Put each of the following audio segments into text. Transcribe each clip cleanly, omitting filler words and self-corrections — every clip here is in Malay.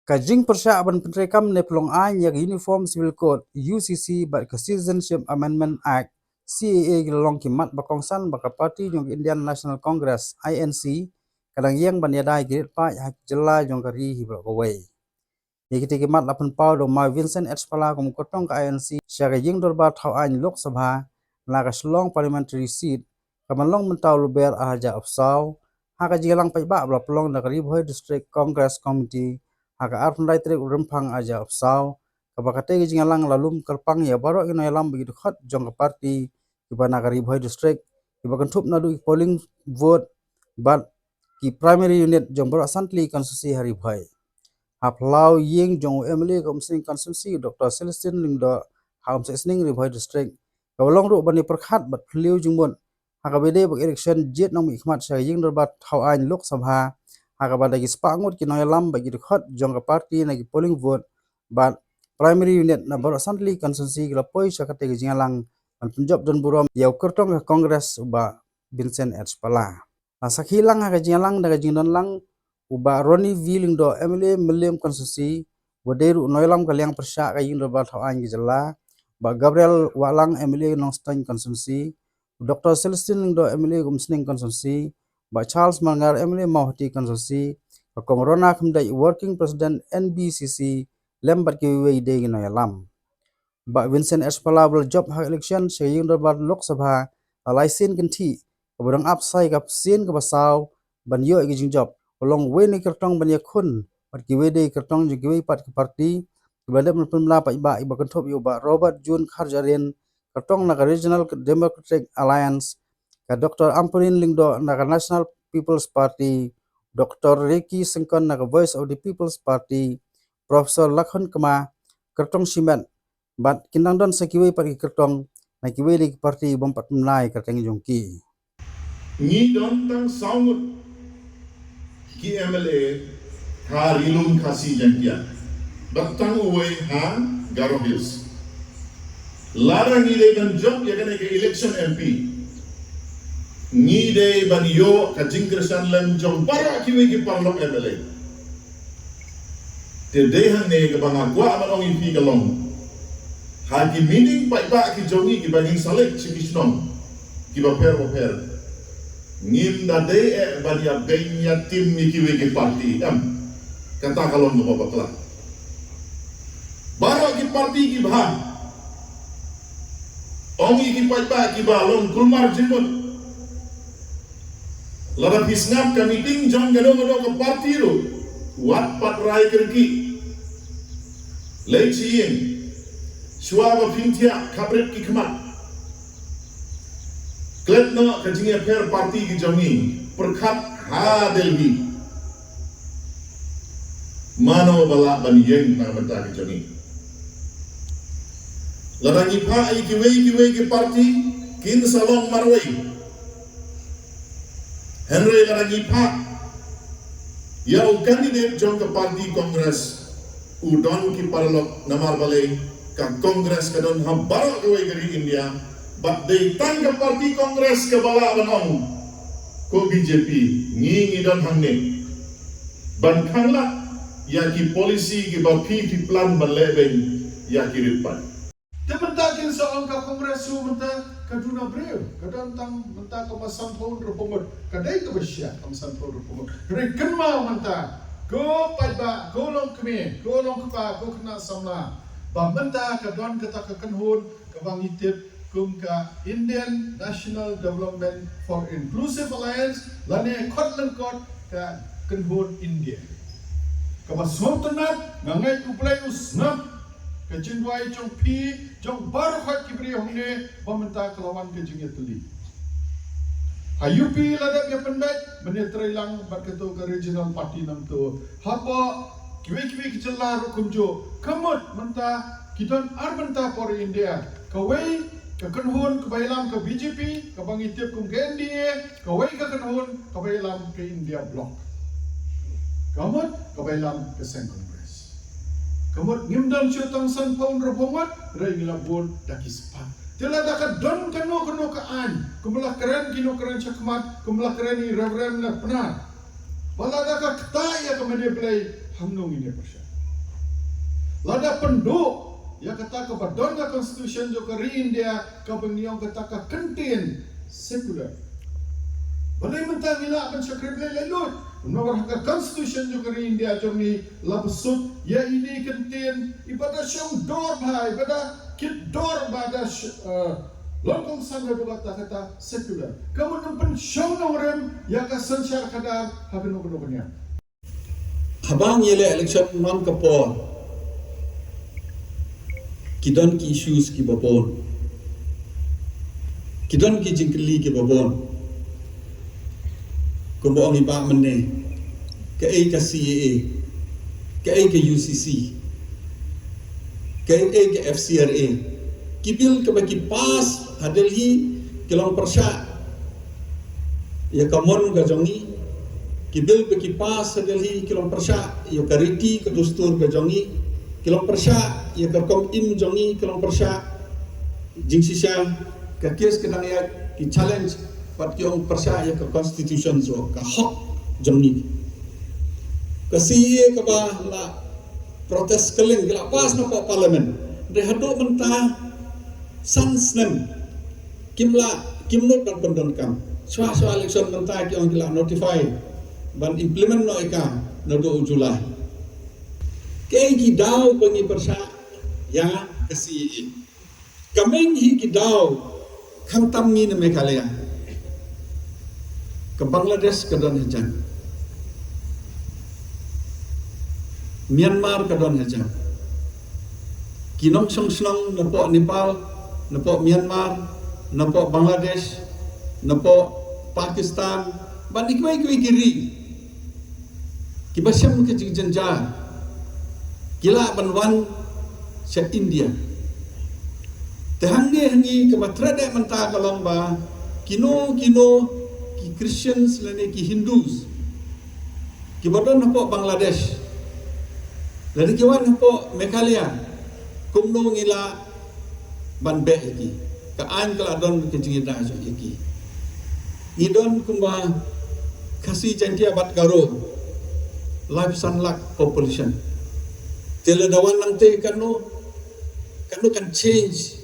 Kajing persya aban penrekam ne pelong an yak Uniform Civil Code UCC bat ke Citizenship Amendment Act CAA gilong kimat bakongsan baka parti jong Indian National Congress INC kadang yang banyadai girit pa hak jela jong kari hibra kawai. Yakiti kimat lapan pau do ma Vincent H. Pala kum kotong ka INC syaga jing dorba thau an Lok Sabha naga Shillong Parliamentary Seat kamalong mentau luber ahaja opsau haka jilang pai ba bla pelong da kari Bhoi District Congress Committee haka arpun rai trik rempang aja opsau kabakate gi jingalang lalum kerpang ya baro ino yalam begitu khat jong ka parti kiba nagari Bhoi District kiba kentup nadu polling vote but ki primary unit jong baro santli konstitusi hari Bhoi haplau ying jong emily komsing konstitusi Dr. Celestine Lingdo haum sesning ri Bhoi District kawalong ru bani perkhat bat phliu jingmon haka bede bak election jet nong ikmat sya ying dorbat thau an Lok Sabha haka badagi spangut ki noyalam bagi dukhat jong ka parti nagi polling vote but primary unit na baro santli konstitusi gila poi syakate gi jingalang an punjab dan buram yau kertong ka kongres uba Vincent H. Pala sakhilang haka jingalang daga jingdon lang uba Roni V. Lingdo MLA Milliam konstitusi waderu noyalam kaliang persya ka ying dorbat thau an gi jela ba Gabriel Walang MLA Nongstang konstitusi Dr. Celestine Lingdo MLA Gumsning konstitusi ba Charles Mangar MLA Mauhati konstitusi ba Kongrona Khamdai Working President NBCC lembat ki weide gi noyalam ba Vincent H. Pala bel job hak election seying dorbat Lok Sabha alaisin kenti kabudang apsai ka sin ka basau ban yo gi jingjop ulong we ni kertong ban yakun bat ki weide kertong ji ki pat ki parti kibadap penmela pa iba kentop yo ba Robert June Kharjarin kertong naga Regional Democratic Alliance ka Dr. Ampurin Lingdo naga National People's Party Dr. Ricky Sengkon naga Voice of the People's Party Professor Lakhon Kama kertong simet bat kinang don sekiwe pat ki kertong na kiwe di parti bompat menai kerteng jongki ni don tang saungut ki MLA ha rilum khasi jangkia batang uwe ha Garo Hills lara ni de ban job ya kan ke election MP ni de ban yo ka jingkersan lem jong bara kiwe ki parlok MLA te de han ne ke banga gwa manong ifi galong ha ki meeting pai ba ki jongi ki banging salek chikisnon ki ba per ngim da de e ban ya benya tim ni kiwe ki parti kata kalon mo bakla baro ki parti ki bha ongi ki pai ba ki ba long kulmar jimut lara bisnap ka meeting jong galo ka parti ro wat pat rai kerki lechiin suaba pintia kabret ki khamat kletno ka jinge per parti ki jongi perkhat ha delhi mano bala ban yeng na mata ki jongi larangi pa ai kiwe ki parti kin salong marwai Henry larangi pa ya candidate jong ke parti kongres udon ki parlok namar balai ka kongres ka don habaro ke gari India but they tang ke parti kongres ke bala banong ko BJP ngi don hangne ban khangla ya ki polisi ki ba ki plan baleben ya ki ripan Teman-teman seorang ka kongres su menta kaduna breu kadang tang menta ka pasang phone repomot kadai ka basya ka pasang phone repomot rekan mau menta go paiba go long keme go long kapa go kena samla ba menta ka don kata ka kanhun ka bang itip kum ka Indian National Development for Inclusive Alliance lane khotlan kot ka kanhun India ka basong tanat ngangai uplay usnap kejindwai jong pi jong baru khat kibri hongne bamenta kelawan kejingnya teli ayupi ladap ya pendai menetrai lang berketu ke regional party nam tu hapa kiwe kejela rukumjo kamut menta kitan arbenta por India kawai ke kenhun ke bailam ke BJP ke bangitip kum ke NDA kawai ke kenhun ke bailam ke India block kamut ke bailam ke Sengkon Kamot ngimdan syutang san paun ropongat rai ngilabun daki sepat. Tela daka don kano ka an. Kumbelah keren kino keren syakmat. Kumbelah keren ni reverend na penar. Bala daka ketaya kemana belai hamnong ini persya. Lada penduk ya kata ke badonga constitution jo ke India ka pengiong kata ke kentin sekular. Balai mentang ila akan sekreble lelut. Menawar ke constitution jo ke India jo ni labsut ya ini kentin ibadah syong dor bhai ibadah kit dor bada longkong sangga do kata sekular. Kamu nampan syong nomrem ya ka sansyar kadar hagen no Habang yele election non kapor kidon ki issues ki babon kidon ki jingkeli ki babon kumbo ang iba mene ka CAA ka UCC ka FCRA kibil ka bagi pas hadelhi kilong persya ya kamon ga jongi kibil bagi pas hadelhi kilong persya ya kariti ka dustur ga jongi kilong persya ya kerkom im jongi kilong persya jing sisya ka kes kedang ya ki challenge pat kilong persya ya ka constitution so ka hak jongi ka CA ka ba la protes keling gila pas no pa parlimen de hado mentah sansnem kimnot ban pendon kam swa election mentah ki on gila notify ban implement no ika no do Julai kaya daw pengi persya ya kasi kameng hi daw khang tam ni na Meghalaya ke Bangladesh ke don hajan Myanmar ke don hajan kinong song snong napo Nepal napo Myanmar napo Bangladesh napo Pakistan ban ikwai kiri kibasyam ke jengja gila banwan sa India hangi ke batrade mentah kalong ba kino ki Christians lene ki Hindus ki bodon po Bangladesh lene ki wan po Meghalaya kumno ngila ban be iki ka an kala don ke jingida so iki idon kumba kasi jantia bat garo life sunlak population tela dawan nang te kanu kan change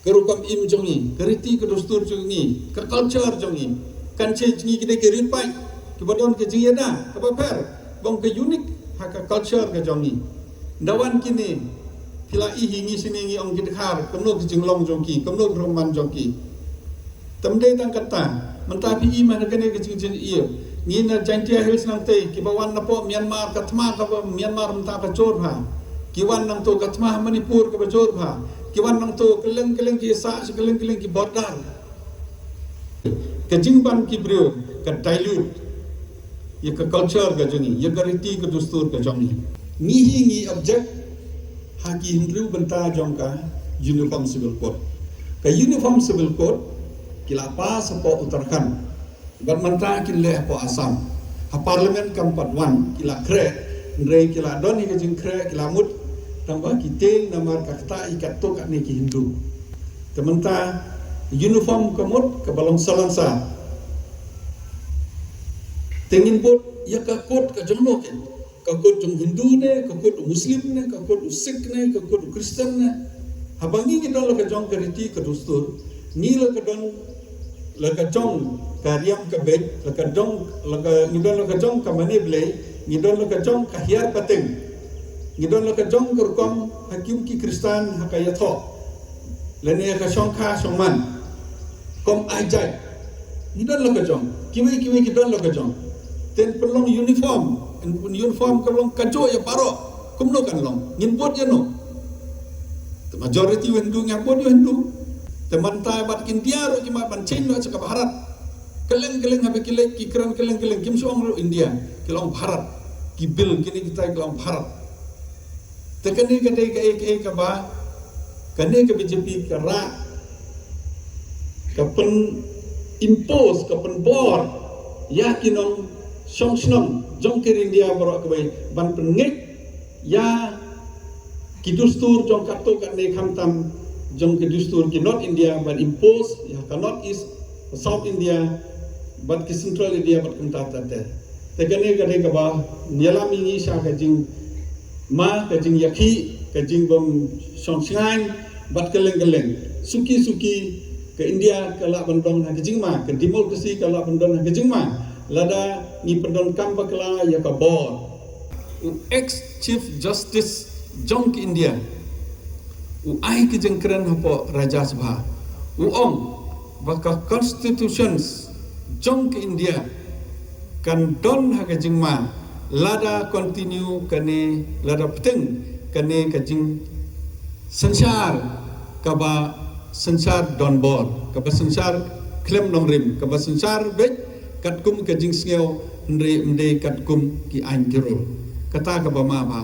kerukam im jongi keriti ke dustur jongi ke culture jongi kan change ni kita ke ripai ke badon ke jiyada ke paper bang ke unik haka culture ke jongi dawan kini pila i hingi sini ngi ong kidkhar kamno ke jinglong jongi kamno roman jongi tamde tang kata mentapi i mana kene ke jing iya ni na jantia hills nang te ki bawan na po Myanmar katma ka Myanmar mta ka chor ha ki wan nang to katma Manipur ka chor ha ki wan nang to keleng ki sa keleng ki border ke jingban ki brio ka dilute ye ka culture ka jongi ye ka riti ka dustur ka jongi ni hingi object ha ki hindru benta jongka uniform civil code ka uniform civil code kila pa sa po Uttarakhand Bermantah kila po Assam, ha Parlimen keempat wan kila kre, ndre kila doni kejing kre kila mut, tambah kitin namar kakta ikat to kat ni ki Hindu. Temantah uniform kemut ke balong salansa. Tengin bot ya ka kot ka jongno ken, ka kot jong Hindu ne, ka kot Muslim ne, ka kot Sikh ne, ka kot Kristen ne. Habangi kita lo ka jong keriti ka dustur, ni lo ka don lo ka jong karyam ka bet la ka dong la ka ngidon la ka jong ka maneble ngidon la ka jong ka hiar pateng ngidon la ka jong kurkom hakim ki Kristan hakayatho lene ka shongkha shongman kom ajai ngidon la ka jong kiwi ngidon la ka jong ten pelong uniform ka long kajo ya paro kumno kan long ngimbot ya no the majority Hindu ngapot Hindu teman ta bat kin diaro ki ma ban chen no sa Bharat keleng habe kilek ki kran keleng kim song ro India kilong Bharat ki bil kini kita kilong Bharat tekani kade ka ba kane ka BJP ka ra ka pen impose ka pen bor ya kinong song snong jong ke India baro ka bai ban pen ngek ya ki dustur jong kato ka ne khamtam jong ke dustur ki not India ban impose ya ka not is South India bat ki Central India bat kum ta te gane ka ba nyelam ni sha ka jing ma ka jing yakhi ke jing bom song shangai bat keleng suki ke India ke la bandong ha ke jing ma ke demokrasi ke la bandong ha ke jing ma lada ni pendon kam bakla ya ka bor ex chief justice jong ke India ai ke jeng keren hapo raja sabha ong baka constitutions jong ke India kan don ha ke jing ma lada continue kane lada peteng kane ke jing sansar kaba sansar don bor kaba sansar klem nong rim kaba sansar bet kat kum ke jing sngeu nre mde kat kum ki ain kirul kata kaba ma ba